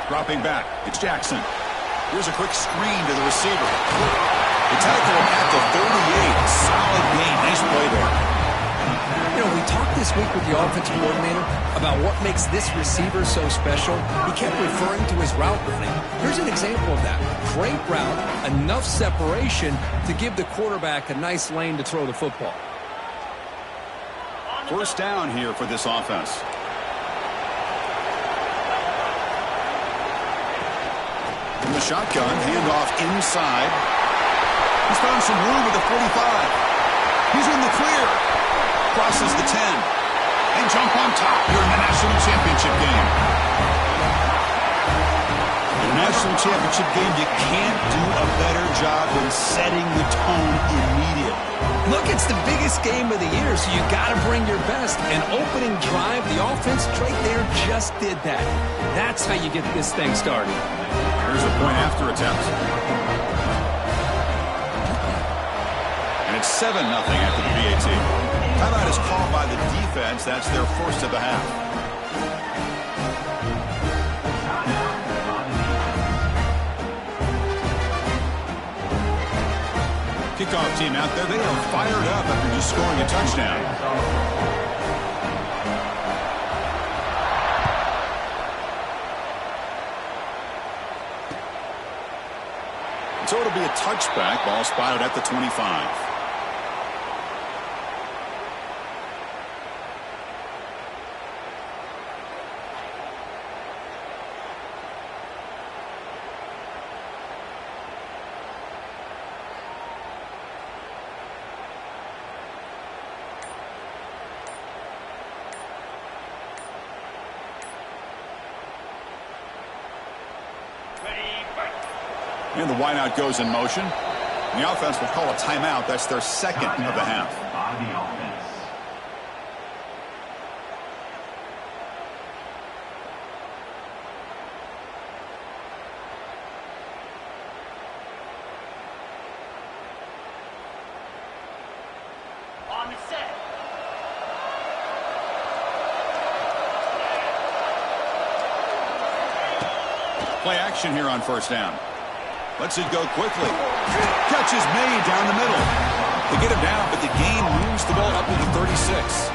Dropping back, it's Jackson. Here's a quick screen to the receiver. The tackle at the 38. Solid gain. Nice play there. You know, we talked this week with the offensive coordinator about what makes this receiver so special. He kept referring to his route running. Here's an example of that. Great route, enough separation to give the quarterback a nice lane to throw the football. First down here for this offense. From the shotgun, handoff inside. He's found some room at the 45. He's in the clear. Crosses the 10. And jump on top here in the national championship game. In a national championship game, you can't do a better job than setting the tone immediately. Look, it's the biggest game of the year, so you got to bring your best. An opening drive, the offense right there just did that. That's how you get this thing started. Here's a point after attempt. And it's 7-0 after the VAT. Timeout is called by the defense. That's their first of the half. Kickoff team out there. They are fired up after just scoring a touchdown. So it'll be a touchback. Ball spotted at the 25. And the wideout goes in motion. And the offense will call a timeout. That's their second of the half. On the set. Play action here on first down. Lets it go quickly. Catch is made down the middle. They get him down, but the gain moves the ball up to the 36.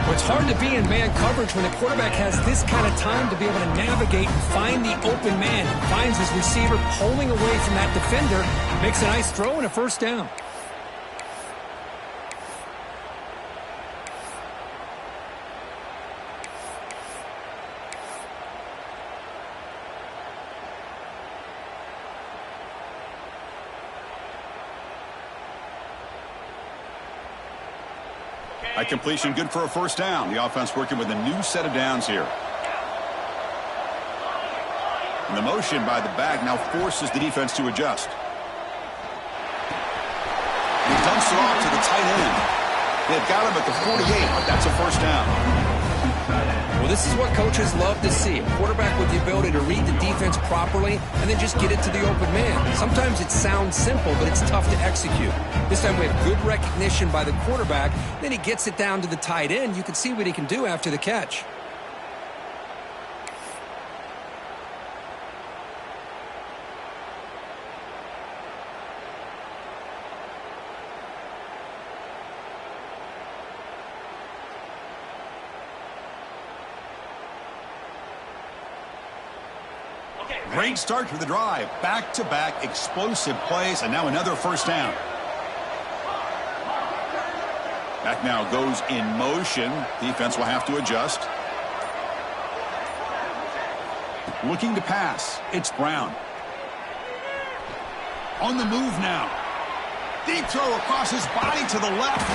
Well, it's hard to be in man coverage when the quarterback has this kind of time to be able to navigate and find the open man. Finds his receiver pulling away from that defender. Makes a nice throw and a first down. At completion, good for a first down. The offense working with a new set of downs here. And the motion by the back now forces the defense to adjust. He dumps it off to the tight end. They've got him at the 48, but that's a first down. Well, this is what coaches love to see. A quarterback with the ability to read the defense properly and then just get it to the open man. Sometimes it sounds simple, but it's tough to execute. This time we have good recognition by the quarterback. Then he gets it down to the tight end. You can see what he can do after the catch. Great start to the drive. Back-to-back explosive plays, and now another first down. Back now goes in motion. Defense will have to adjust. Looking to pass. It's Brown. On the move now. Deep throw across his body to the left.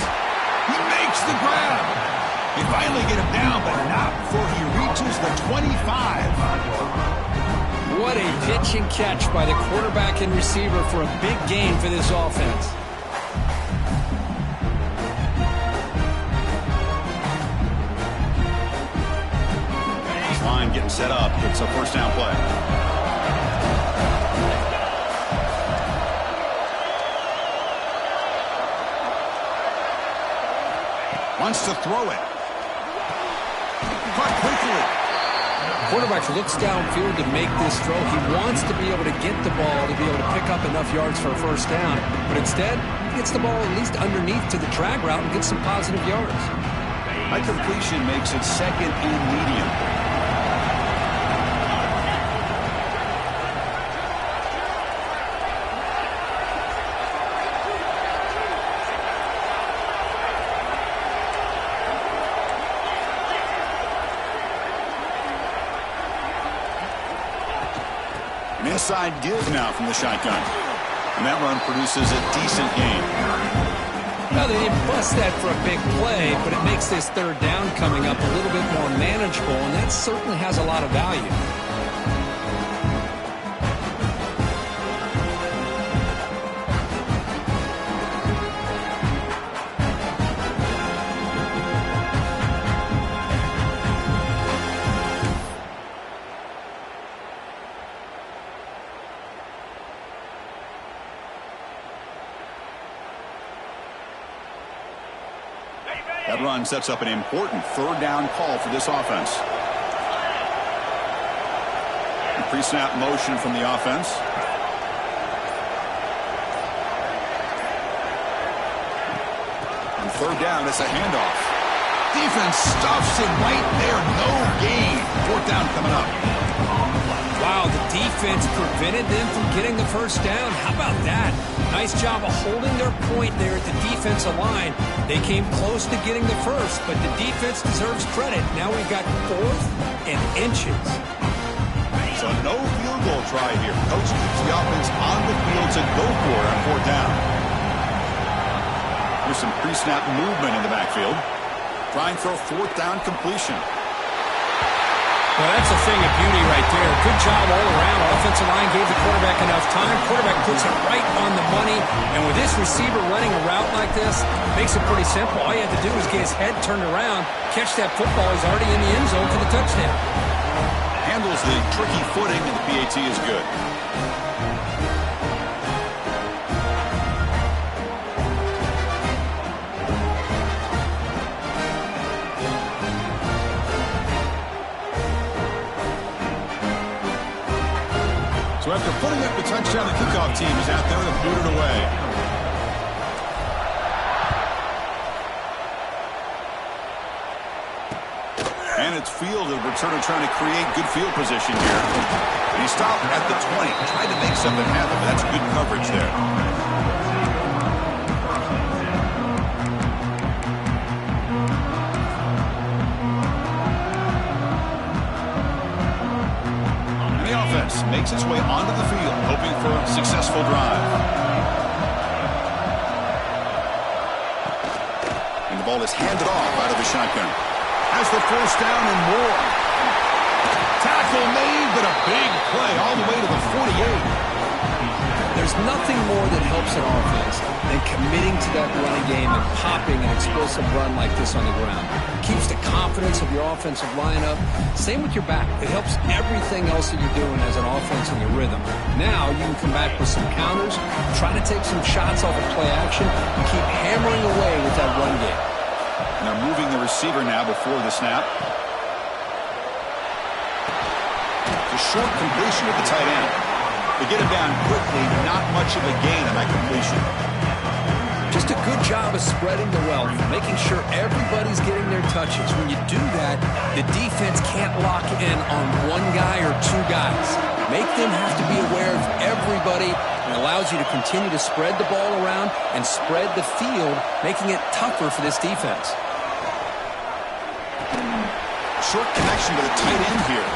He makes the grab. They finally get him down, but not before he reaches the 25. What a pitch and catch by the quarterback and receiver for a big gain for this offense. This line getting set up. It's a first down play. Wants to throw it. Caught quickly. Quarterback looks downfield to make this throw. He wants to be able to get the ball to be able to pick up enough yards for a first down. But instead, he gets the ball at least underneath to the drag route and gets some positive yards. High completion makes it second and medium. An inside give now from the shotgun. And that run produces a decent gain. Well, they didn't bust that for a big play, but it makes this third down coming up a little bit more manageable, and that certainly has a lot of value. That run sets up an important third down call for this offense. Pre-snap motion from the offense. And third down, it's a handoff. Defense stuffs him right there. No gain. Fourth down coming up. Wow, the defense prevented them from getting the first down. How about that? Nice job of holding their point there at the defensive line. They came close to getting the first, but the defense deserves credit. Now we've got 4th and inches. So no field goal try here. Coach keeps the offense on the field to go for it on fourth down. There's some pre-snap movement in the backfield. Trying for a fourth down completion. Well, that's a thing of beauty right there. Good job all around. Offensive line gave the quarterback enough time. Quarterback puts it right on the money. And with this receiver running a route like this, makes it pretty simple. All you have to do is get his head turned around, catch that football. He's already in the end zone for the touchdown. Handles the tricky footing, and the PAT is good. So after putting up the touchdown, the kickoff team is out there to boot it away. And it's fielded. Returner trying to create good field position here. And he stopped at the 20. Tried to make something happen, but that's good coverage there. Makes its way onto the field, hoping for a successful drive. And the ball is handed off out of the shotgun. Has the first down and more. Tackle made, but a big play all the way to the 48. There's nothing more that helps an offense than committing to that running game and popping an explosive run like this on the ground. It keeps the confidence of your offensive lineup. Same with your back. It helps everything else that you're doing as an offense in your rhythm. Now you can come back with some counters, try to take some shots off of play action, and keep hammering away with that run game. And they're moving the receiver now before the snap. It's a short completion with the tight end. They get him down quickly, not much of a gain on that completion. Just a good job of spreading the wealth, making sure everybody's getting their touches. When you do that, the defense can't lock in on one guy or two guys. Make them have to be aware of everybody, and allows you to continue to spread the ball around and spread the field, making it tougher for this defense. Short connection to the tight end here.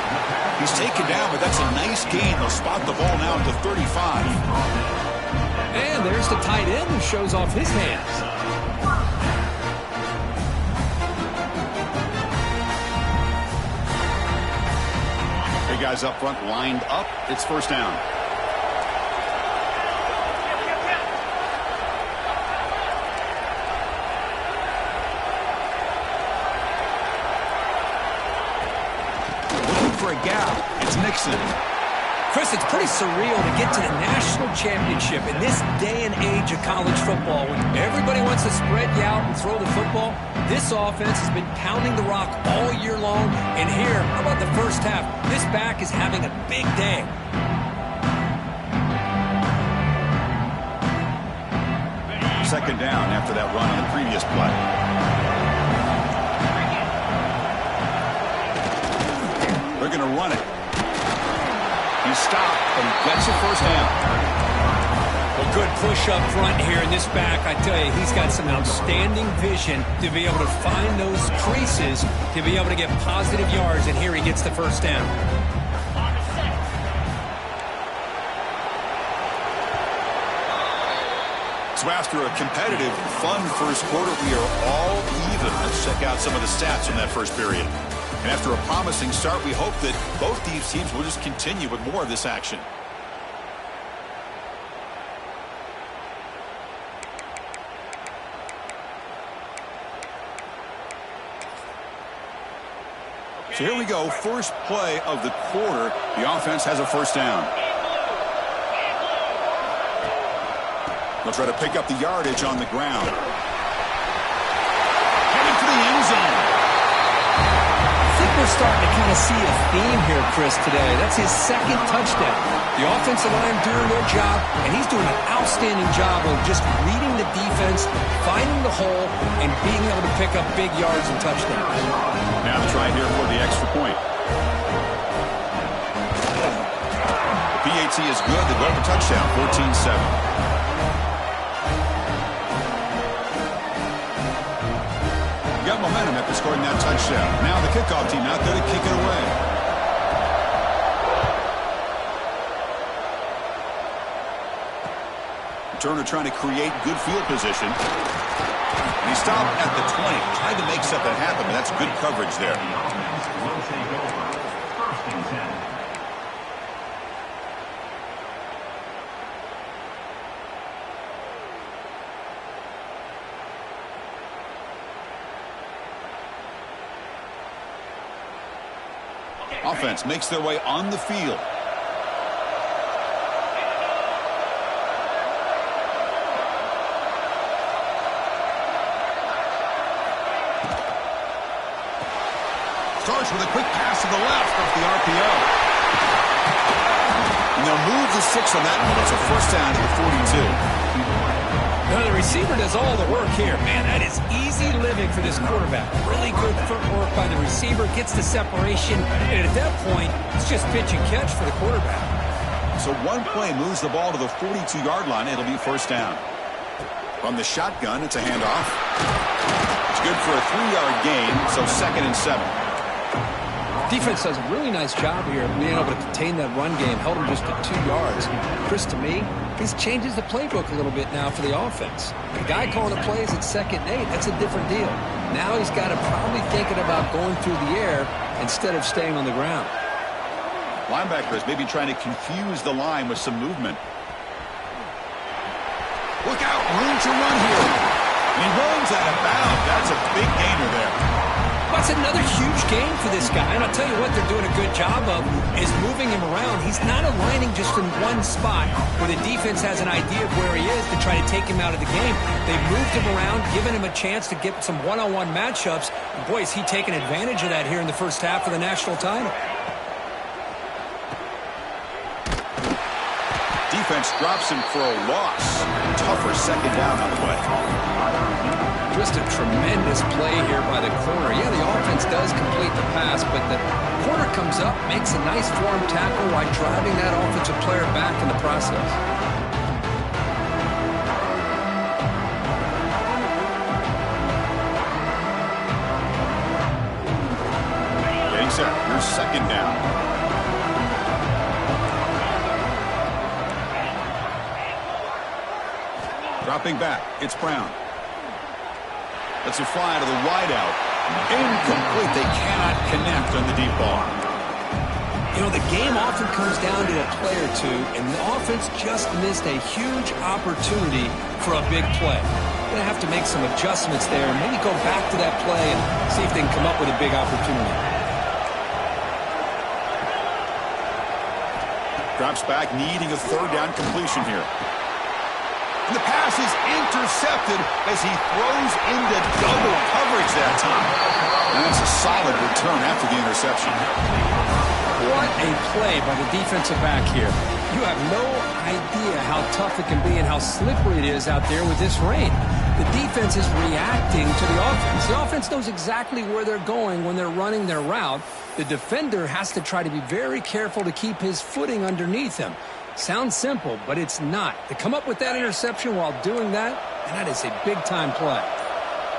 He's taken down, but that's a nice gain. They'll spot the ball now at the 35. And there's the tight end who shows off his hands. Big guys up front lined up. It's first down. For a gap, it's Nixon. Chris, it's pretty surreal to get to the national championship in this day and age of college football when everybody wants to spread you out and throw the football. This offense has been pounding the rock all year long, and here, how about the first half? back is having a big day. Second down after that run on the previous play. They're going to run it. He's stopped, but he gets a first down. A good push up front here in this back. I tell you, he's got some outstanding vision to be able to find those creases, to be able to get positive yards, and here he gets the first down. So after a competitive, fun first quarter, we are all even. Let's check out some of the stats from that first period. And after a promising start, we hope that both these teams will just continue with more of this action. So here we go, first play of the quarter. The offense has a first down. They'll try to pick up the yardage on the ground. Heading for the end zone. I think we're starting to kind of see a theme here, Chris, today. That's his second touchdown. The offensive line doing their job, and he's doing an outstanding job of just reading the defense, finding the hole, and being able to pick up big yards and touchdowns. Now the try here for the extra point. The PAT is good. They go for touchdown, 14-7. Got momentum after scoring that touchdown. Now the kickoff team out there to kick it away. Turner trying to create good field position. And he stopped at the 20, trying to make something happen, but that's good coverage there. Offense makes their way on the field. Starts with a quick pass to the left off the RPO. And they'll move the 6 on that one. It's a first down to the 42. Now the receiver does all the work here. Man, that is easy living for this quarterback. Really good footwork by the receiver, gets the separation, and at that point, it's just pitch and catch for the quarterback. So one play moves the ball to the 42-yard line. It'll be first down. From the shotgun, it's a handoff. It's good for a 3-yard gain, so 2nd and 7. Defense does a really nice job here of being able to contain that run game, held him just to 2 yards. Chris, to me, this changes the playbook a little bit now for the offense. The guy calling the plays at 2nd and 8, that's a different deal. Now he's got to probably thinking about going through the air instead of staying on the ground. Linebackers maybe trying to confuse the line with some movement. Look out, room to run here. And he runs out of bounds. That's a big gainer there. That's another huge game for this guy. And I'll tell you what they're doing a good job of is moving him around. He's not aligning just in one spot where the defense has an idea of where he is to try to take him out of the game. They've moved him around, given him a chance to get some one-on-one matchups. And boy, is he taking advantage of that here in the first half of the national title. Defense drops him for a loss. Tougher second down on the way. Just a tremendous play here by the corner. Yeah, the offense does complete the pass, but the corner comes up, makes a nice form tackle while driving that offensive player back in the process. Getting set. Here's second down. Dropping back. It's Brown. That's a fly to the wideout. Incomplete. They cannot connect on the deep ball. You know, the game often comes down to a play or two, and the offense just missed a huge opportunity for a big play. They're going to have to make some adjustments there and maybe go back to that play and see if they can come up with a big opportunity. Drops back, needing a third down completion here. And the pass is intercepted as he throws into double coverage that time. And that's a solid return after the interception. What a play by the defensive back here. You have no idea how tough it can be and how slippery it is out there with this rain. The defense is reacting to the offense. The offense knows exactly where they're going when they're running their route. The defender has to try to be very careful to keep his footing underneath him. Sounds simple, but it's not. To come up with that interception while doing that, and that is a big-time play.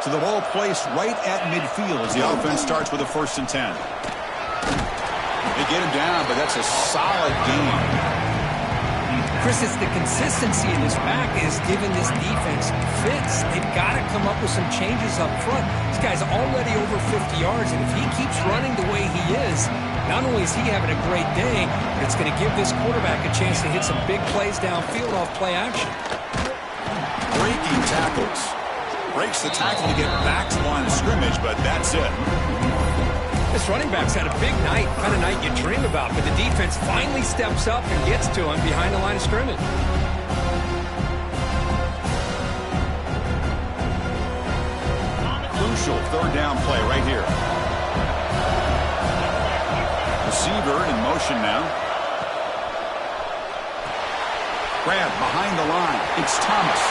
So the ball placed right at midfield as the offense starts with a 1st and 10. They get him down, but that's a solid game. Chris, it's the consistency in this back is giving this defense fits. They've got to come up with some changes up front. This guy's already over 50 yards, and if he keeps running the way he is, not only is he having a great day, but it's going to give this quarterback a chance to hit some big plays downfield off play action. Breaking tackles. Breaks the tackle to get back to the line of scrimmage, but that's it. This running back's had a big night, kind of night you dream about, but the defense finally steps up and gets to him behind the line of scrimmage. Crucial 3rd down play right here. Receiver in motion now. Grab behind the line. It's Thomas.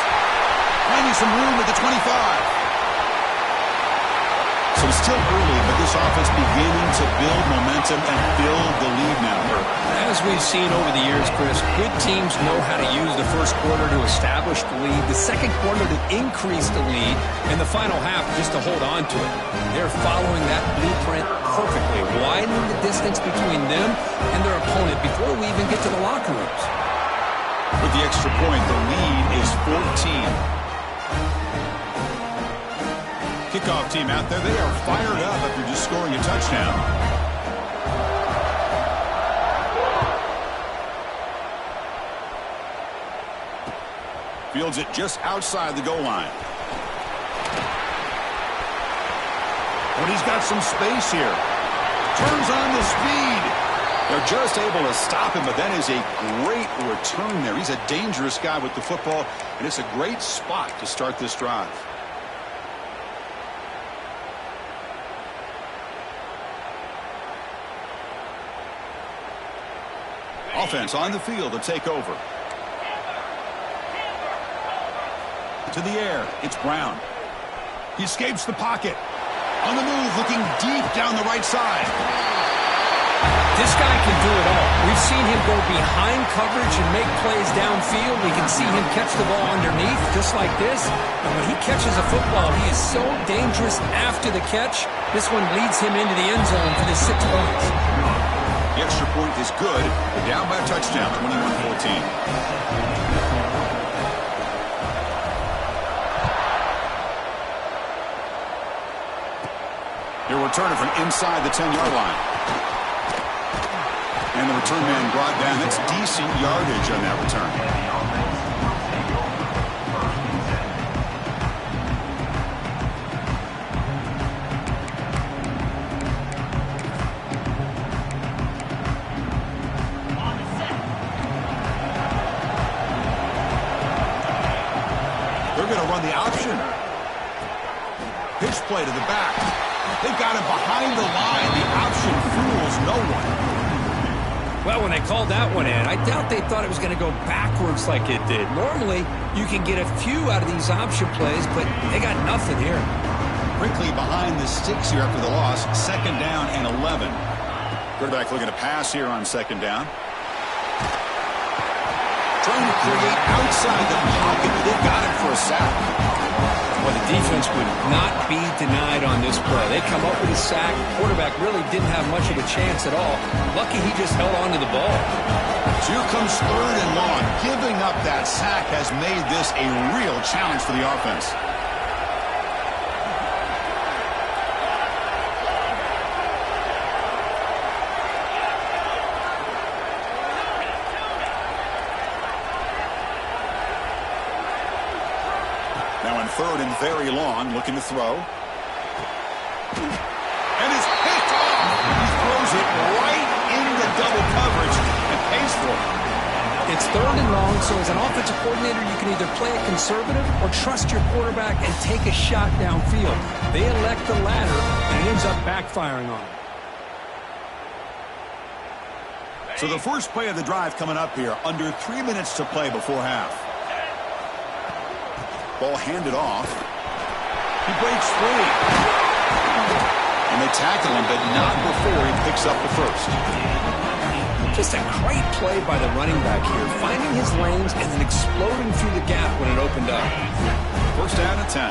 Finding some room at the 25. So it's still early, but this offense beginning to build momentum and build the lead now. As we've seen over the years, Chris, good teams know how to use the first quarter to establish the lead, the second quarter to increase the lead, and the final half just to hold on to it. They're following that blueprint perfectly, widening the distance between them and their opponent before we even get to the locker rooms. With the extra point, the lead is 14. Kickoff team out there, they are fired up after just scoring a touchdown. Fields it just outside the goal line. But he's got some space here. Turns on the speed. They're just able to stop him, but that is a great return there. He's a dangerous guy with the football, and it's a great spot to start this drive. Offense on the field to take over. To the air, it's Brown. He escapes the pocket. On the move, looking deep down the right side. This guy can do it all. We've seen him go behind coverage and make plays downfield. We can see him catch the ball underneath, just like this. And when he catches a football, he is so dangerous after the catch. This one leads him into the end zone for the 6 points. The extra point is good. They're down by a touchdown, 21-14. They're returning from inside the 10-yard line. And the return man brought down. That's decent yardage on that return. Run the option. Pitch play to the back. They've got him behind the line. The option fools no one. Well, when they called that one in, I doubt they thought it was going to go backwards like it did. Normally, you can get a few out of these option plays, but they got nothing here. Brinkley behind the sticks here after the loss. 2nd down and 11. Quarterback looking to pass here on 2nd down. Trying to create outside the pocket, but they got him for a sack. Well, the defense would not be denied on this play. They come up with a sack. Quarterback really didn't have much of a chance at all. Lucky he just held on to the ball. So here comes 3rd and long. Giving up that sack has made this a real challenge for the offense. Now in 3rd and very long, looking to throw. And it's picked off. He throws it right into double coverage and pays for it. It's 3rd and long, so as an offensive coordinator, you can either play it conservative or trust your quarterback and take a shot downfield. They elect the latter, and it ends up backfiring on them. So the first play of the drive coming up here, under 3 minutes to play before half. Ball handed off. He breaks free. And they tackle him, but not before he picks up the first. Just a great play by the running back here, finding his lanes and then exploding through the gap when it opened up. First down and 10.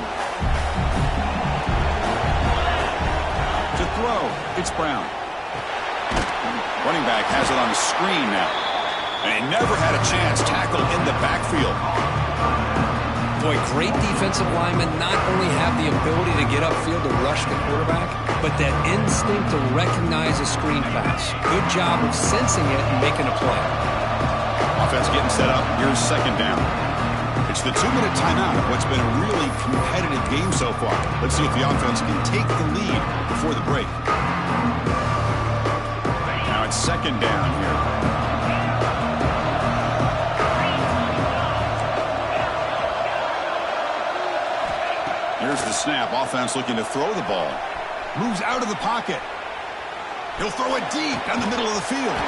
To throw, it's Brown. Running back has it on the screen now. And he never had a chance. Tackle in the backfield. Boy, great defensive linemen not only have the ability to get upfield to rush the quarterback, but that instinct to recognize a screen pass. Good job of sensing it and making a play. Offense getting set up. Here's second down. It's the 2-minute timeout of what's been a really competitive game so far. Let's see if the offense can take the lead before the break. Now it's second down here. Here's the snap. Offense looking to throw the ball. Moves out of the pocket. He'll throw it deep down the middle of the field.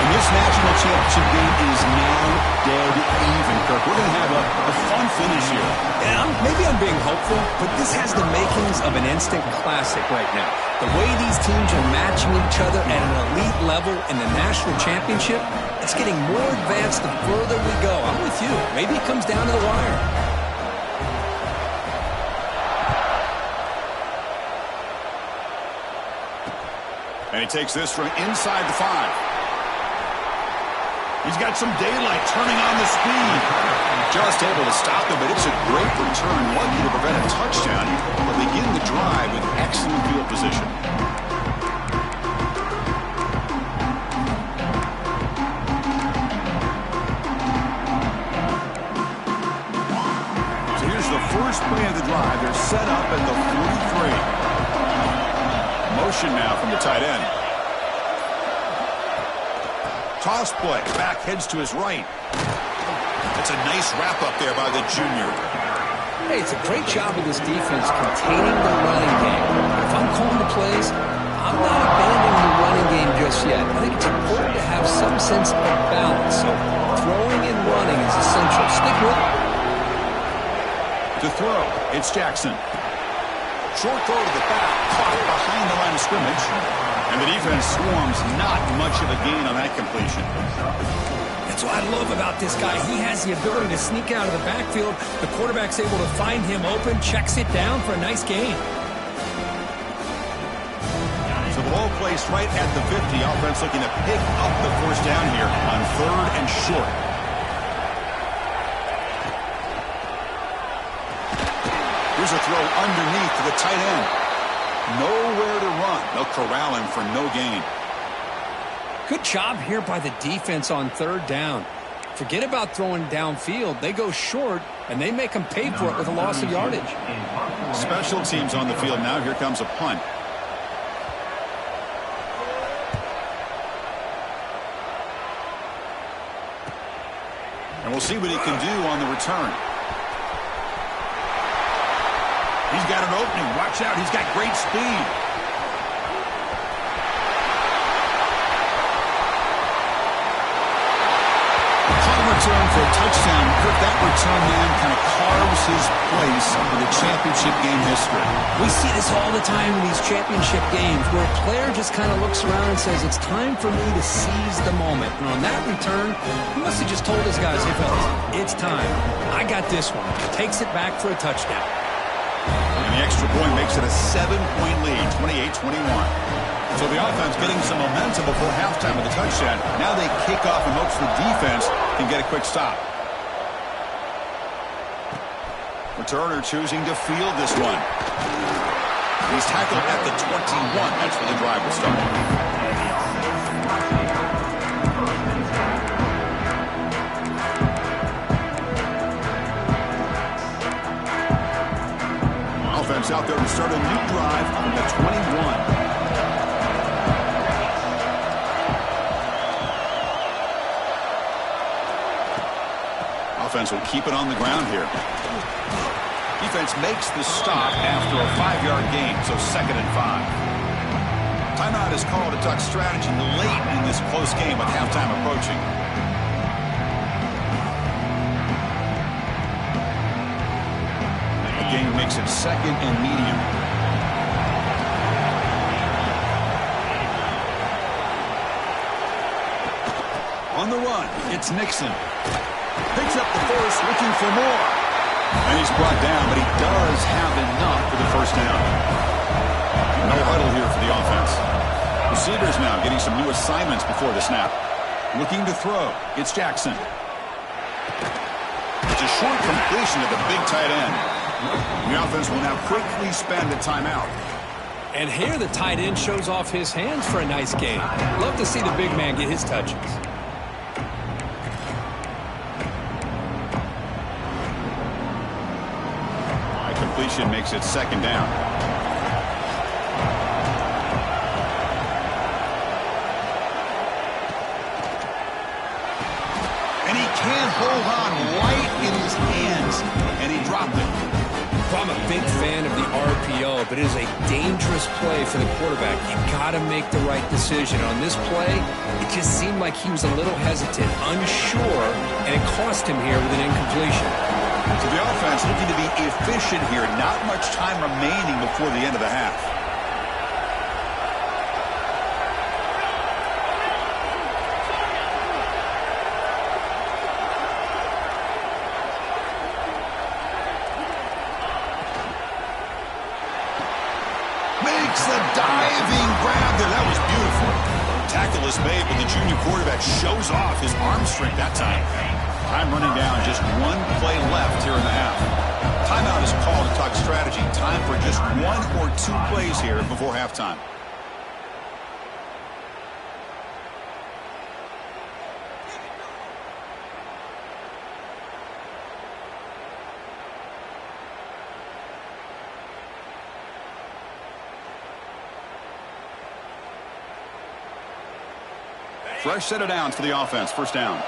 And this national championship game is now dead even, Kirk. We're going to have a fun finish here. Yeah, maybe I'm being hopeful, but this has the makings of an instant classic right now. The way these teams are matching each other at an elite level in the national championship, it's getting more advanced the further we go. I'm with you. Maybe it comes down to the wire. And he takes this from inside the 5. He's got some daylight turning on the speed. Just able to stop him, but it's a great return. Lucky to prevent a touchdown. But begin the drive with excellent field position. So here's the first play of the drive. They're set up at the 43. Motion now from the tight end. Toss play. Back heads to his right. That's a nice wrap-up there by the junior. Hey, it's a great job of this defense containing the running game. If I'm calling the plays, I'm not abandoning the running game just yet. I think it's important to have some sense of balance. So throwing and running is essential. Stick with it. To throw, it's Jackson. Short throw to the back, caught behind the line of scrimmage. And the defense swarms, not much of a gain on that completion. That's what I love about this guy. He has the ability to sneak out of the backfield. The quarterback's able to find him open, checks it down for a nice gain. So the ball placed right at the 50. Offense looking to pick up the first down here on 3rd and short. Here's a throw underneath to the tight end. Nowhere to run. They'll corral him for no gain. Good job here by the defense on 3rd down. Forget about throwing downfield. They go short, and they make them pay for it with a loss of yardage. Special teams on the field now. Here comes a punt. And we'll see what he can do on the return. He's got an opening. Watch out. He's got great speed. Punt return for a touchdown. Kirk, that return man kind of carves his place in the championship game history. We see this all the time in these championship games where a player just kind of looks around and says, it's time for me to seize the moment. And on that return, he must have just told his guys, hey, fellas, it's time. I got this one. Takes it back for a touchdown. And the extra point makes it a 7-point lead, 28-21. So the offense getting some momentum before halftime with a touchdown. Now they kick off in hopes the defense can get a quick stop. Returner choosing to field this one. He's tackled at the 21. That's where the drive will start. Offense out there to start a new drive from the 21. Offense will keep it on the ground here. Defense makes the stop after a 5-yard gain, so 2nd and 5. Timeout is called to talk strategy late in this close game with halftime approaching. The game makes it 2nd and medium. On the run, it's Nixon. Picks up the force, looking for more. And he's brought down, but he does have enough for the first down. No huddle here for the offense. Receivers now getting some new assignments before the snap. Looking to throw. It's Jackson. It's a short completion to the big tight end. The offense will now quickly spend a timeout. And here the tight end shows off his hands for a nice game. Love to see the big man get his touches. Completion makes it 2nd down. And he can't hold on right in his hands. And he dropped it. Well, I'm a big fan of the RPO, but it is a dangerous play for the quarterback. You've got to make the right decision. On this play, it just seemed like he was a little hesitant, unsure, and it cost him here with an incompletion. So the offense looking to be efficient here. Not much time remaining before the end of the half. Makes the diving grab there. That was beautiful. Tackle is made, but the junior quarterback shows off his arm strength that time. Time running down, just 1 play left here in the half. Timeout is called to talk strategy. Time for just 1 or 2 plays here before halftime. Fresh set of downs for the offense. First down.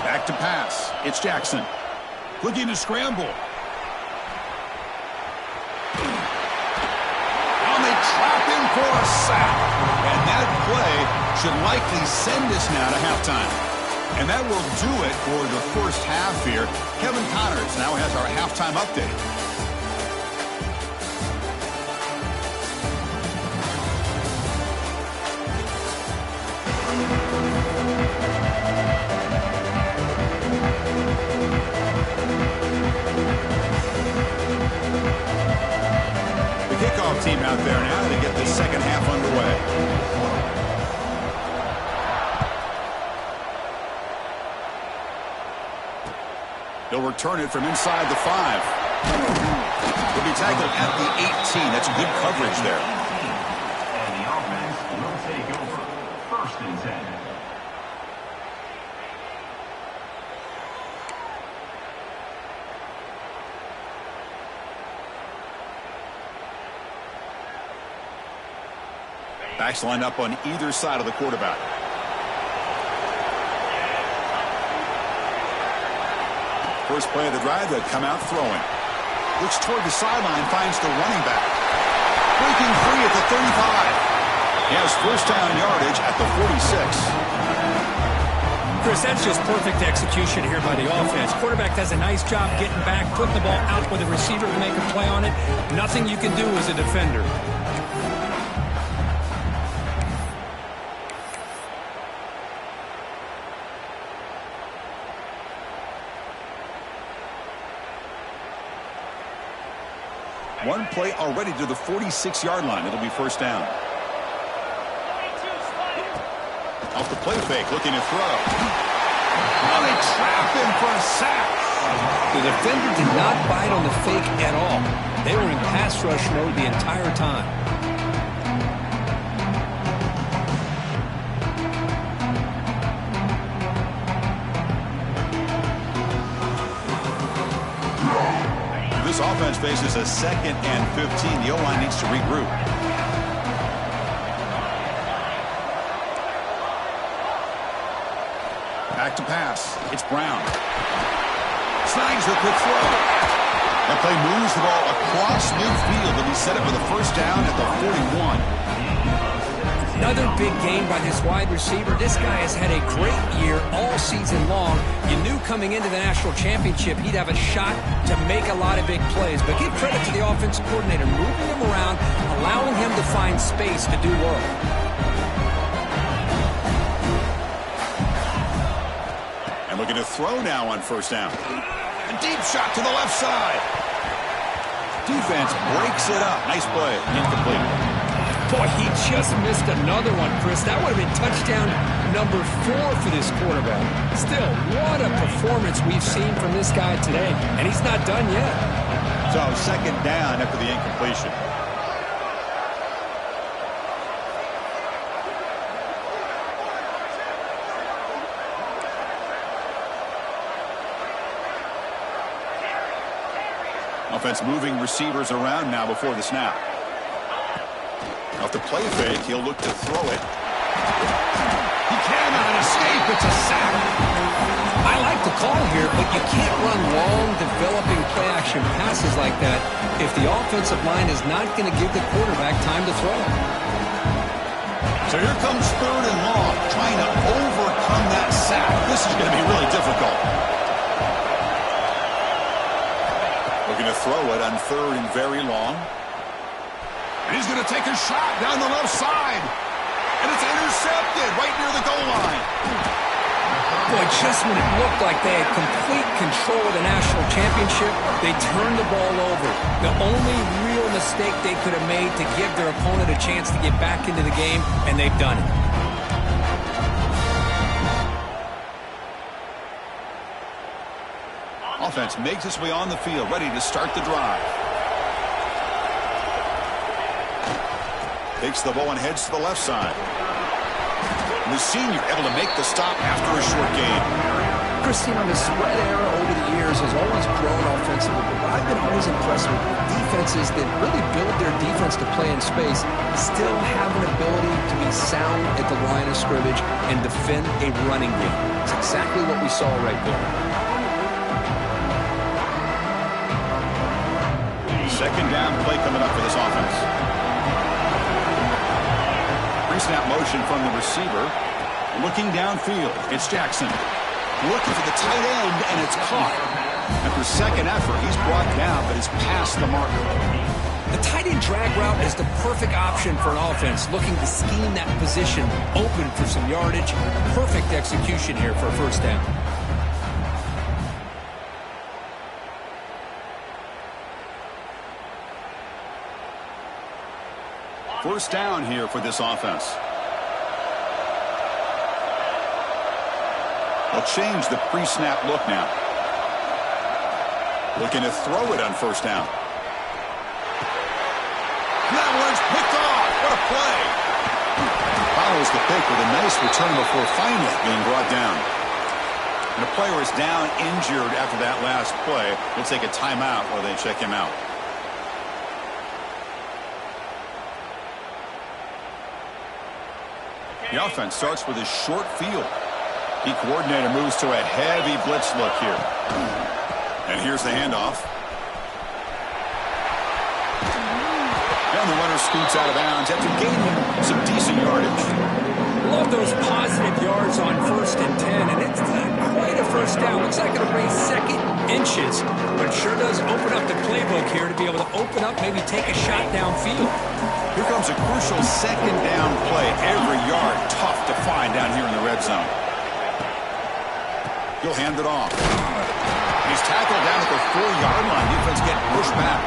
Back to pass. It's Jackson. Looking to scramble. And they trap him for a sack. And that play should likely send us now to halftime. And that will do it for the first half here. Kevin Connors now has our halftime update. The kickoff team out there now to get the second half underway. He'll return it from inside the 5. He'll be tackled at the 18. That's good coverage there. And the offense will take over. 1st and 10. Backs lined up on either side of the quarterback. First play of the drive, they'll come out throwing. Looks toward the sideline, finds the running back. Breaking free at the 35. He has first down yardage at the 46. Chris, that's just perfect execution here by the offense. Quarterback does a nice job getting back, putting the ball out with the receiver to make a play on it. Nothing you can do as a defender. One play already to the 46-yard line. It'll be first down. Off the play fake, looking to throw. Oh, they trapped him for a sack. The defender did not bite on the fake at all. They were in pass rush mode the entire time. This offense faces a 2nd and 15. The O-line needs to regroup. Back to pass. It's Brown. Snags the quick throw. That play moves the ball across midfield, and he set it with a first down at the 41. Another big game by this wide receiver. This guy has had a great year all season long. You knew coming into the national championship he'd have a shot to make a lot of big plays. But give credit to the offensive coordinator, moving him around, allowing him to find space to do work. And looking to throw now on first down. A deep shot to the left side. Defense breaks it up. Nice play. Incomplete. Boy, he just missed another one, Chris. That would have been touchdown number 4 for this quarterback. Still, what a performance we've seen from this guy today. And he's not done yet. So, second down after the incompletion. Offense moving receivers around now before the snap. Off the play fake, he'll look to throw it. He cannot escape. It's a sack. I like the call here, but you can't run long, developing play-action passes like that if the offensive line is not going to give the quarterback time to throw. So here comes third and long, trying to overcome that sack. This is going to be really difficult. Looking to throw it on third and very long. And he's going to take a shot down the left side. And it's intercepted right near the goal line. Boy, just when it looked like they had complete control of the national championship, they turned the ball over. The only real mistake they could have made to give their opponent a chance to get back into the game, and they've done it. Offense makes its way on the field, ready to start the drive. Takes the ball and heads to the left side. And the senior able to make the stop after a short game. Christine, the spread era over the years has always grown offensively, but I've been always impressed with defenses that really build their defense to play in space, still have an ability to be sound at the line of scrimmage and defend a running game. It's exactly what we saw right there. Second down play coming up for this offense. Pre-snap motion from the receiver. Looking downfield. It's Jackson. Looking for the tight end, and it's caught. After second effort, he's brought down, but he's past the marker. The tight end drag route is the perfect option for an offense looking to scheme that position open for some yardage. Perfect execution here for a first down. First down here for this offense. They'll change the pre-snap look now. Looking to throw it on first down. That one's picked off. What a play. Follows the pick with a nice return before finally being brought down. And the player is down injured after that last play. We'll take a timeout while they check him out. The offense starts with a short field. The coordinator moves to a heavy blitz look here. And here's the handoff. And the runner scoots out of bounds after gaining some decent yardage. Love those positive yards on 1st and 10, and it's quite a first down. Looks like it'll bring second inches, but it sure does open up the playbook here to be able to open up, maybe take a shot downfield. Here comes a crucial second down play. Every yard tough to find down here in the red zone. He'll hand it off. He's tackled down at the 4-yard line. Defense getting pushed back.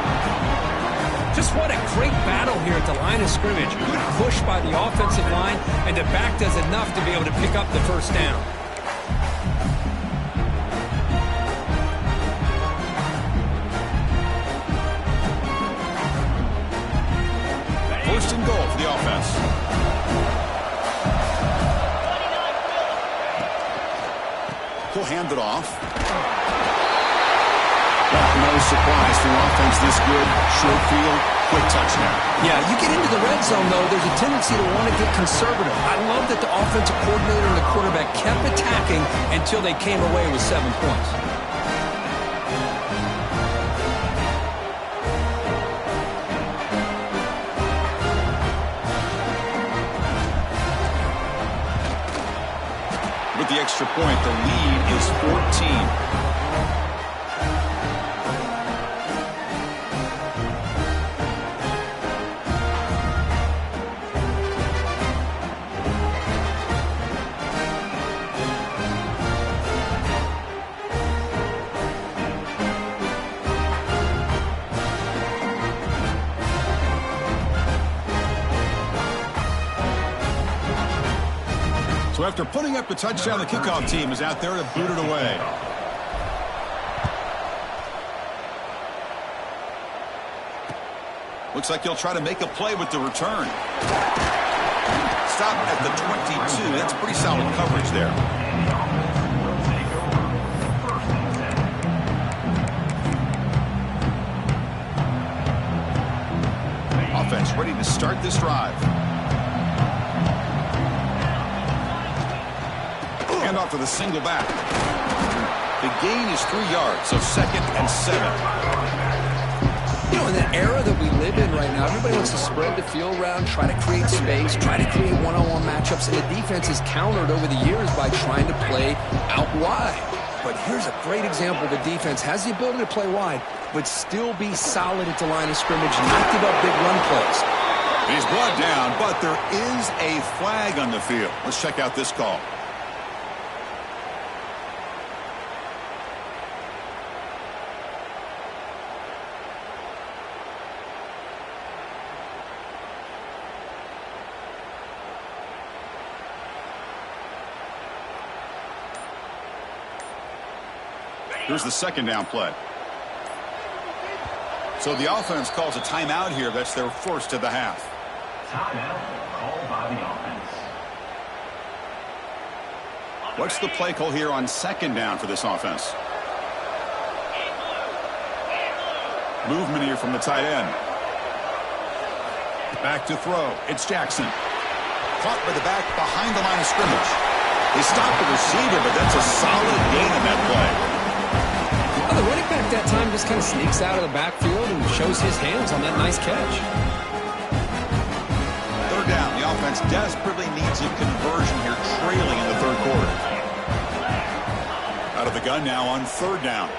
Just what a great battle here at the line of scrimmage. Good push by the offensive line, and the back does enough to be able to pick up the first down. First and goal for the offense. He'll hand it off. No surprise for an offense this good. Short field, quick touchdown. Yeah, you get into the red zone, though, there's a tendency to want to get conservative. I love that the offensive coordinator and the quarterback kept attacking cooking until they came away with 7 points. With the extra point, the lead is 14. So after putting up the touchdown, the kickoff team is out there to boot it away. Looks like he'll try to make a play with the return. Stop at the 22. That's pretty solid coverage there. Offense ready to start this drive. Hand off to the single back. The gain is 3 yards, so 2nd and 7. You know, in the era that we live in right now, everybody wants to spread the field around, try to create space, try to create one-on-one matchups, and the defense is countered over the years by trying to play out wide. But here's a great example. The defense has the ability to play wide, but still be solid at the line of scrimmage, not give up big run plays. He's brought down, but there is a flag on the field. Let's check out this call. Here's the 2nd down play. So the offense calls a timeout here. That's their first of the half. Timeout called by the offense. What's the play call here on 2nd down for this offense? Movement here from the tight end. Back to throw. It's Jackson. Caught by the back behind the line of scrimmage. They stop the receiver, but that's a solid gain on that play. The running back that time just kind of sneaks out of the backfield and shows his hands on that nice catch. 3rd down. The offense desperately needs a conversion here, trailing in the 3rd quarter. Out of the gun now on 3rd down.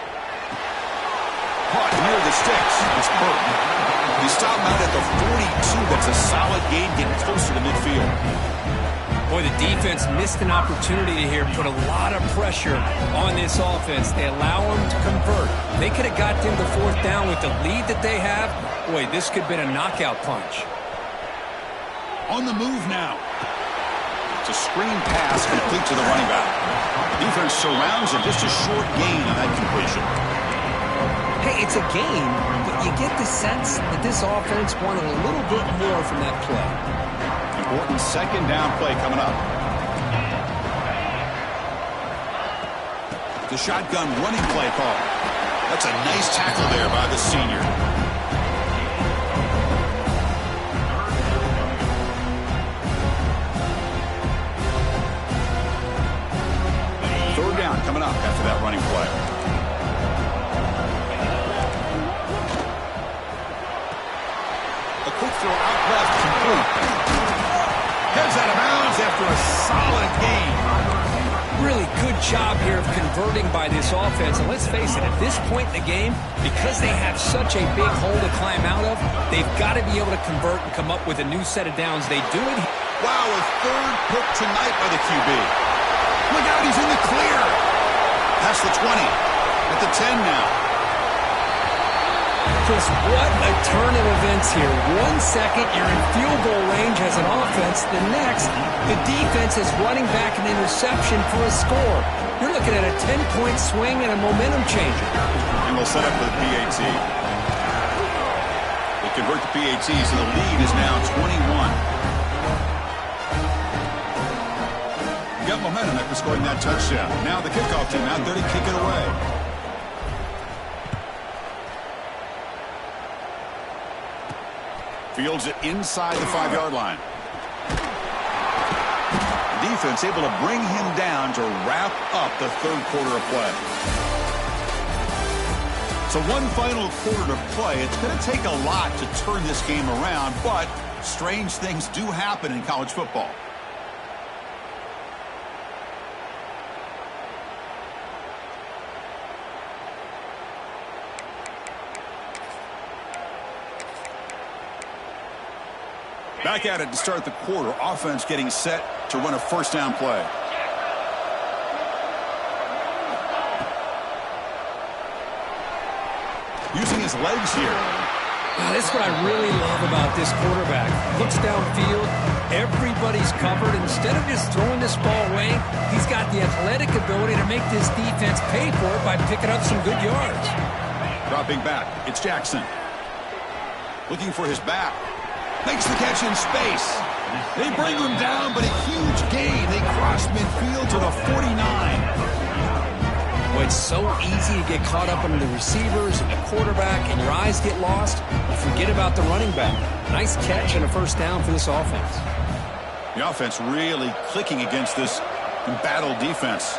Caught near the sticks. It's Burke. He stopped out at the 42. That's a solid gain, getting closer to midfield. Boy, the defense missed an opportunity here, put a lot of pressure on this offense. They allow them to convert. They could have got them to 4th down with the lead that they have. Boy, this could have been a knockout punch. On the move now. It's a screen pass complete to the running back. Defense surrounds him, just a short gain on that completion. Hey, it's a gain, but you get the sense that this offense wanted a little bit more from that play. Important 2nd down play coming up. The shotgun running play call. That's a nice tackle there by the senior. Third down coming up after that running play. A quick throw out left, complete. Heads out of bounds after a solid gain. Really good job here of converting by this offense. And let's face it, at this point in the game, because they have such a big hole to climb out of, they've got to be able to convert and come up with a new set of downs. They do it. Wow, a 3rd pick tonight by the QB. Look out, he's in the clear. Past the 20. At the 10 now. Chris, what a turn of events here. 1 second, you're in field goal range as an offense. The next, the defense is running back an interception for a score. You're looking at a 10-point swing and a momentum changer. And they'll set up for the PAT. They convert the PAT, so the lead is now 21. Got momentum after scoring that touchdown. Now the kickoff team out there to kick it away. Fields it inside the 5-yard line. defense able to bring him down to wrap up the third quarter of play. So one final quarter to play. It's going to take a lot to turn this game around, but strange things do happen in college football. Back at it to start the quarter. Offense getting set to run a first down play. Using his legs here. This is what I really love about this quarterback. Looks downfield, everybody's covered. Instead of just throwing this ball away, he's got the athletic ability to make this defense pay for it by picking up some good yards. Dropping back, it's Jackson. Looking for his back. Makes the catch in space. They bring him down, but a huge gain. They cross midfield to the 49. Well, it's so easy to get caught up in the receivers and the quarterback, and your eyes get lost. You forget about the running back. Nice catch and a first down for this offense. The offense really clicking against this embattled defense.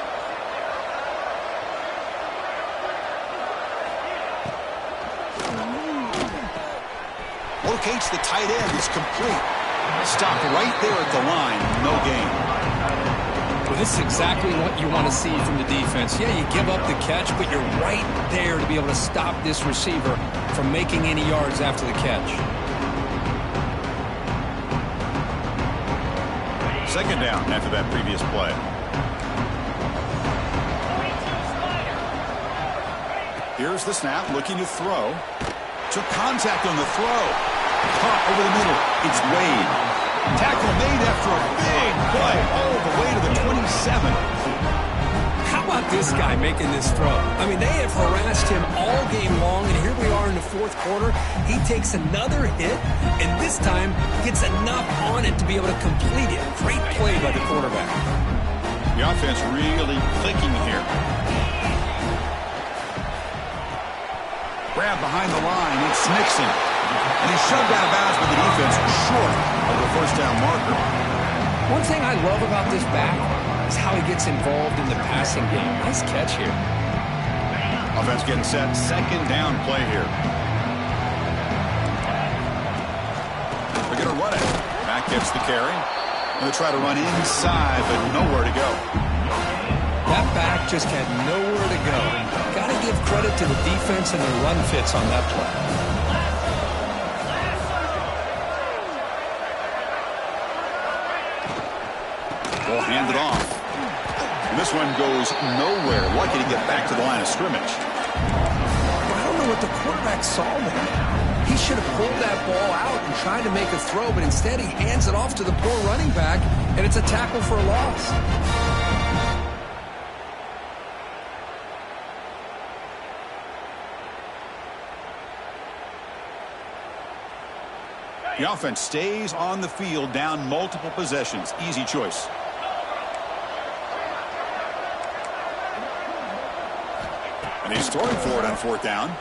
Locates the tight end. It's complete. Stopped right there at the line. No gain. Well, this is exactly what you want to see from the defense. Yeah, you give up the catch, but you're right there to be able to stop this receiver from making any yards after the catch. Second down after that previous play. Here's the snap, looking to throw. Took contact on the throw. Caught over the middle. It's Wade. Tackle made after a big play all the way to the 27. How about this guy making this throw? I mean, they have harassed him all game long, and here we are in the fourth quarter. He takes another hit, and this time gets enough on it to be able to complete it. Great play by the quarterback. The offense really clicking here. Grab behind the line. It's Nixon. And he's shoved out of bounds by the defense short of the first down marker. One thing I love about this back is how he gets involved in the passing game. Nice catch here. Offense getting set. Second down play here. They're going to run it. Back gets the carry. Going to try to run inside, but nowhere to go. That back just had nowhere to go. Got to give credit to the defense and the run fits on that play. Ball handed off. And this one goes nowhere. Lucky to get back to the line of scrimmage. I don't know what the quarterback saw there. He should have pulled that ball out and tried to make a throw, but instead he hands it off to the poor running back, and it's a tackle for a loss. The offense stays on the field, down multiple possessions. Easy choice. And he's throwing for it on fourth down.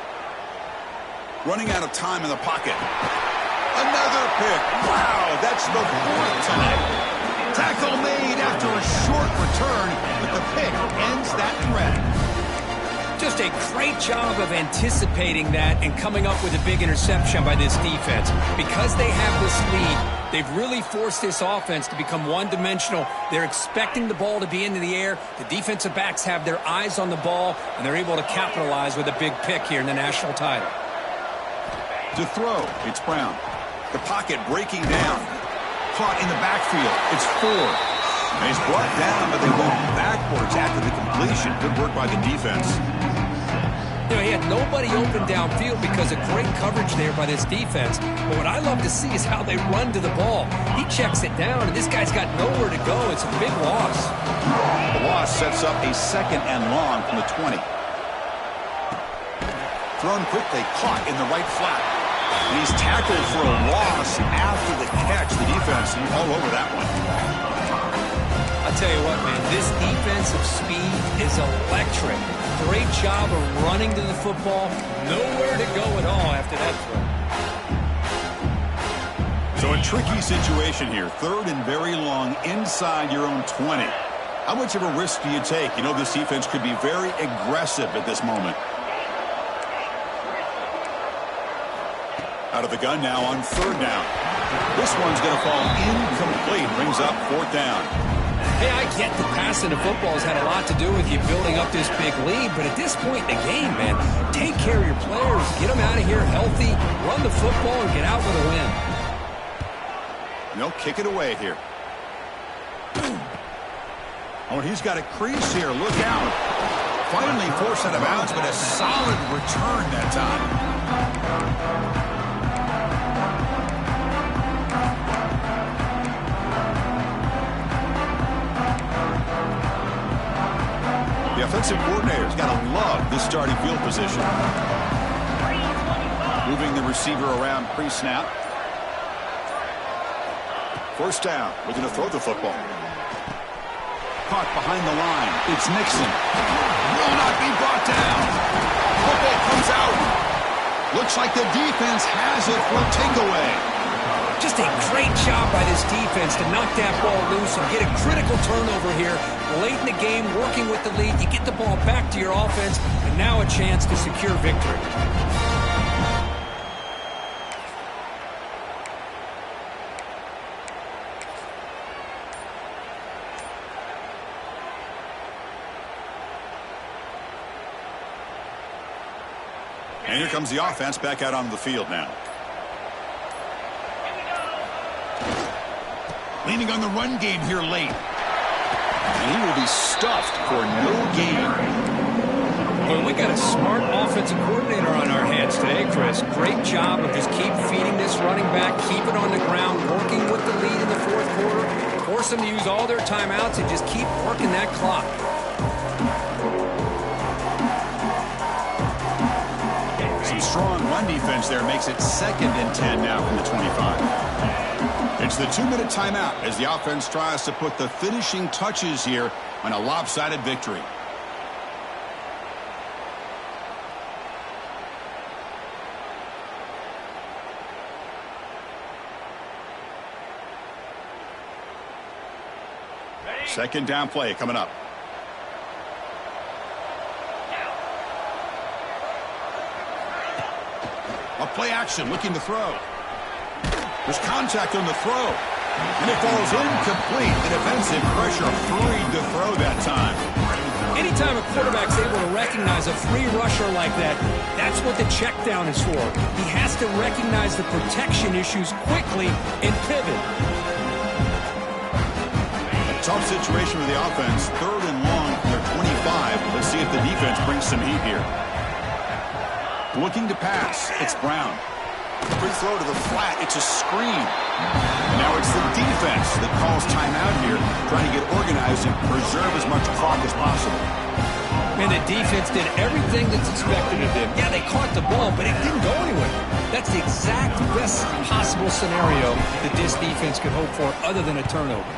Running out of time in the pocket. Another pick. Wow, that's the fourth tonight. Tackle made after a short return, but the pick ends that threat. Just a great job of anticipating that and coming up with a big interception by this defense. Because they have this lead, they've really forced this offense to become one-dimensional. They're expecting the ball to be into the air. The defensive backs have their eyes on the ball, and they're able to capitalize with a big pick here in the national title. To throw, it's Brown. The pocket breaking down. Caught in the backfield. It's Ford. And he's brought down, but they went backwards after the completion. Good work by the defense. You know, he had nobody open downfield because of great coverage there by this defense. But what I love to see is how they run to the ball. He checks it down, and this guy's got nowhere to go. It's a big loss. The loss sets up a second and long from the 20. Thrown quickly, caught in the right flat. And he's tackled for a loss after the catch. The defense all over that one. I'll tell you what, man, this defensive speed is electric. Great job of running to the football. Nowhere to go at all after that throw. So So a tricky situation here. Third and very long inside your own 20. How much of a risk do you take? You know this defense could be very aggressive at this moment. Out of the gun now on third down. This one's going to fall incomplete. Brings up fourth down. Hey, I get that passing the football has had a lot to do with you building up this big lead, but at this point in the game, man, take care of your players, get them out of here healthy, run the football, and get out with a win. They'll kick it away here. Oh, and he's got a crease here. Look out. Finally forced out of bounds, but a solid return that time. The offensive coordinator's got to love this starting field position. Moving the receiver around pre-snap. First down. Looking to throw the football. Caught behind the line. It's Nixon. Will not be brought down. Football comes out. Looks like the defense has it for a takeaway. Just a great job by this defense to knock that ball loose and get a critical turnover here. Late in the game, working with the lead, you get the ball back to your offense, and now a chance to secure victory. And here comes the offense back out on the field now. Leaning on the run game here late. And he will be stuffed for no gain. Well, we got a smart offensive coordinator on our hands today, Chris. Great job of just keep feeding this running back, keep it on the ground, working with the lead in the fourth quarter, force them to use all their timeouts, and just keep working that clock. Some strong run defense there makes it 2nd and 10 now from the 25. It's the 2-minute timeout as the offense tries to put the finishing touches here on a lopsided victory. Second down play coming up. A play action looking to throw. There's contact on the throw. And it falls incomplete. The defensive pressure freed to throw that time. Anytime a quarterback's able to recognize a free rusher like that, that's what the check down is for. He has to recognize the protection issues quickly and pivot. Tough situation for the offense. 3rd and long from their 25. Let's see if the defense brings some heat here. Looking to pass. It's Brown. Quick throw to the flat. It's a screen. And now it's the defense that calls timeout here, trying to get organized and preserve as much clock as possible. And the defense did everything that's expected of them. Yeah, they caught the ball, but it didn't go anywhere. That's the exact best possible scenario that this defense could hope for other than a turnover.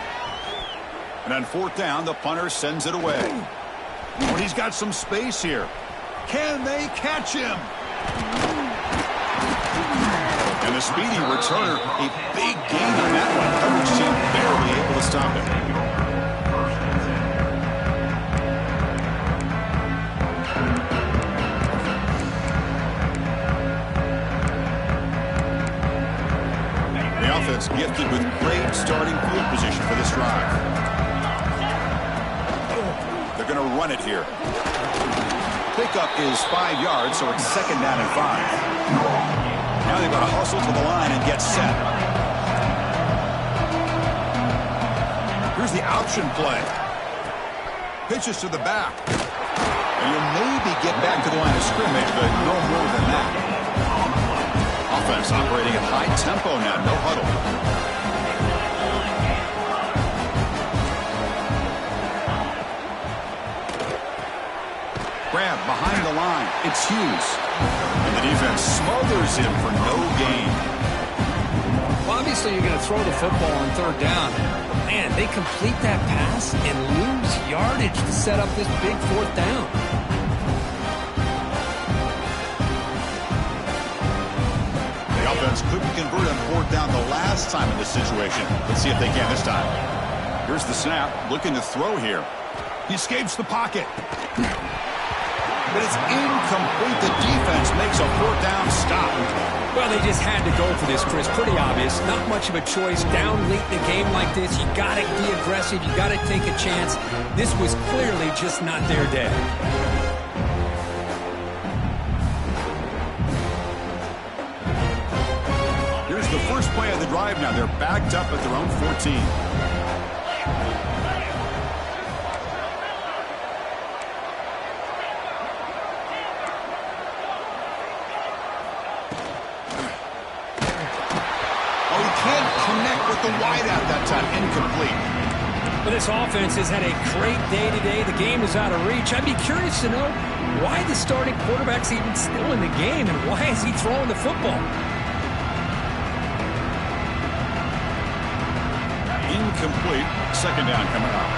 And on 4th down, the punter sends it away. Oh, he's got some space here. Can they catch him? And the speedy returner, a big gain on that one. Coverage team barely able to stop it. The offense gifted with great starting field position for this drive. They're going to run it here. Pickup is 5 yards, so it's 2nd down and 5. Now they've got to hustle to the line and get set. Here's the option play. Pitches to the back. And you'll maybe get back to the line of scrimmage, but no more than that. Offense operating at high tempo now, no huddle. Grab behind the line. It's Hughes. And the defense smothers him for no gain. Well, obviously, you're going to throw the football on 3rd down. Man, they complete that pass and lose yardage to set up this big 4th down. The offense couldn't convert on fourth down the last time in this situation. Let's see if they can this time. Here's the snap, looking to throw here. He escapes the pocket. But it's incomplete. The defense makes a fourth down stop. Well, they just had to go for this, Chris. Pretty obvious. Not much of a choice. Down late in a game like this, you got to be aggressive. You got to take a chance. This was clearly just not their day. Here's the first play of the drive now. They're backed up at their own 14. The wideout that time, incomplete. Well, this offense has had a great day today. The game is out of reach. I'd be curious to know why the starting quarterback's even still in the game and why is he throwing the football? Incomplete. Second down coming up.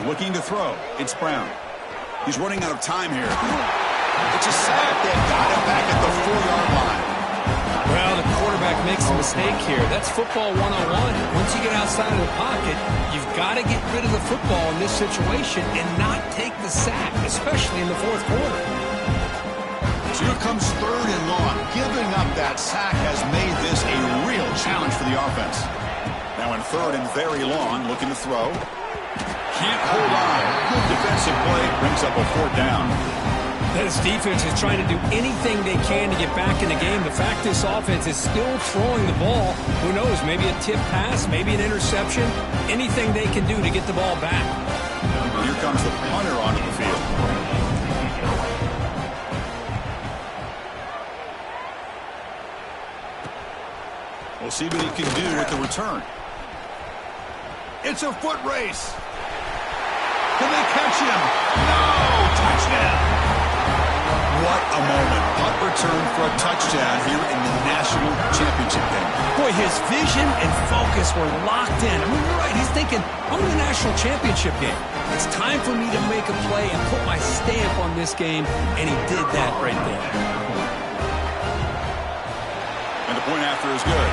Looking to throw. It's Brown. He's running out of time here. It's a sack. They've got him back at the 4-yard line. Well, the quarterback makes a mistake here. That's football 101. Once you get outside of the pocket, you've got to get rid of the football in this situation and not take the sack, especially in the fourth quarter. So here comes third and long. Giving up that sack has made this a real challenge for the offense. Now in third and very long, looking to throw. Can't hold on. Good defensive play. Brings up a fourth down. This defense is trying to do anything they can to get back in the game. The fact this offense is still throwing the ball, who knows, maybe a tip pass, maybe an interception, anything they can do to get the ball back. Here comes the punter onto the field. We'll see what he can do with the return. It's a foot race. Can they catch him? No! Touchdown! What a moment. Punt return for a touchdown here in the national championship game. Boy, his vision and focus were locked in. I mean, you're right. He's thinking, I'm in the national championship game. It's time for me to make a play and put my stamp on this game, and he did that right there. And the point after is good.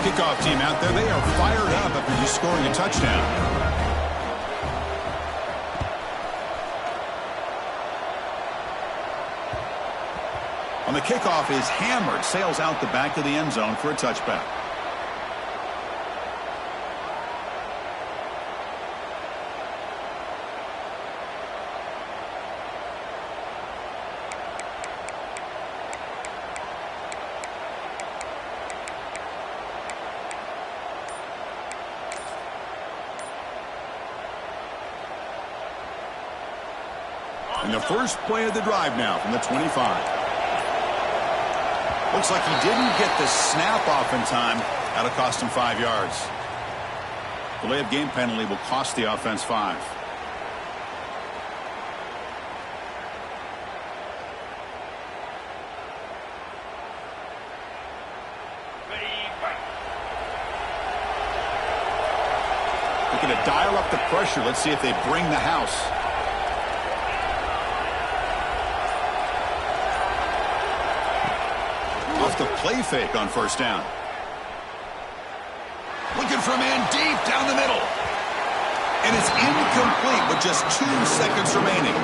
Kickoff team out there. They are fired up after just scoring a touchdown. On the kickoff is hammered. Sails out the back of the end zone for a touchback. And the first play of the drive now from the 25. Looks like he didn't get the snap off in time. That'll cost him 5 yards. Delay of game penalty will cost the offense 5. Looking to dial up the pressure. Let's see if they bring the house. Off the play fake on first down. Looking for a man deep down the middle. And it's incomplete with just 2 seconds remaining.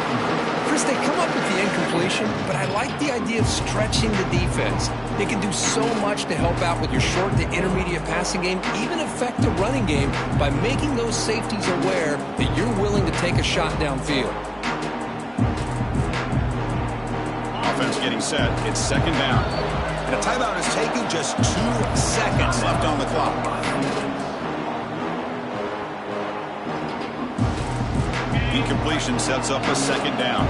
Chris, they come up with the incompletion, but I like the idea of stretching the defense. They can do so much to help out with your short to intermediate passing game, even affect the running game by making those safeties aware that you're willing to take a shot downfield. Offense getting set. It's second down. And a timeout is taken, just 2 seconds left on the clock. Incompletion sets up a second down.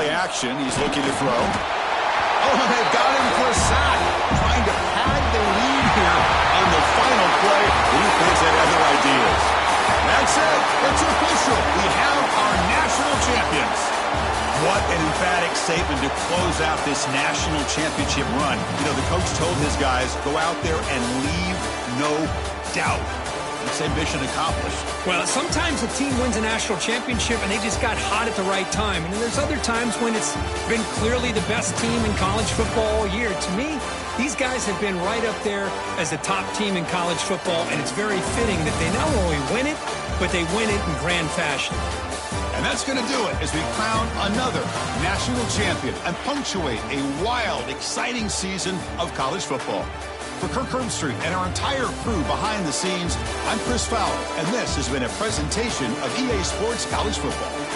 play action. He's looking to throw. Oh, they've got him for a sack. Trying to pad the lead here on the final play. The defense had other ideas. That's it. It's official. We have our national champions. What an emphatic statement to close out this national championship run. You know, the coach told his guys, go out there and leave no doubt. It's a mission accomplished. Well, sometimes a team wins a national championship and they just got hot at the right time. And then there's other times when it's been clearly the best team in college football all year. To me, these guys have been right up there as the top team in college football, and it's very fitting that they not only win it, but they win it in grand fashion. And that's going to do it as we crown another national champion and punctuate a wild, exciting season of college football. For Kirk Herbstreit and our entire crew behind the scenes, I'm Chris Fowler, and this has been a presentation of EA Sports College Football.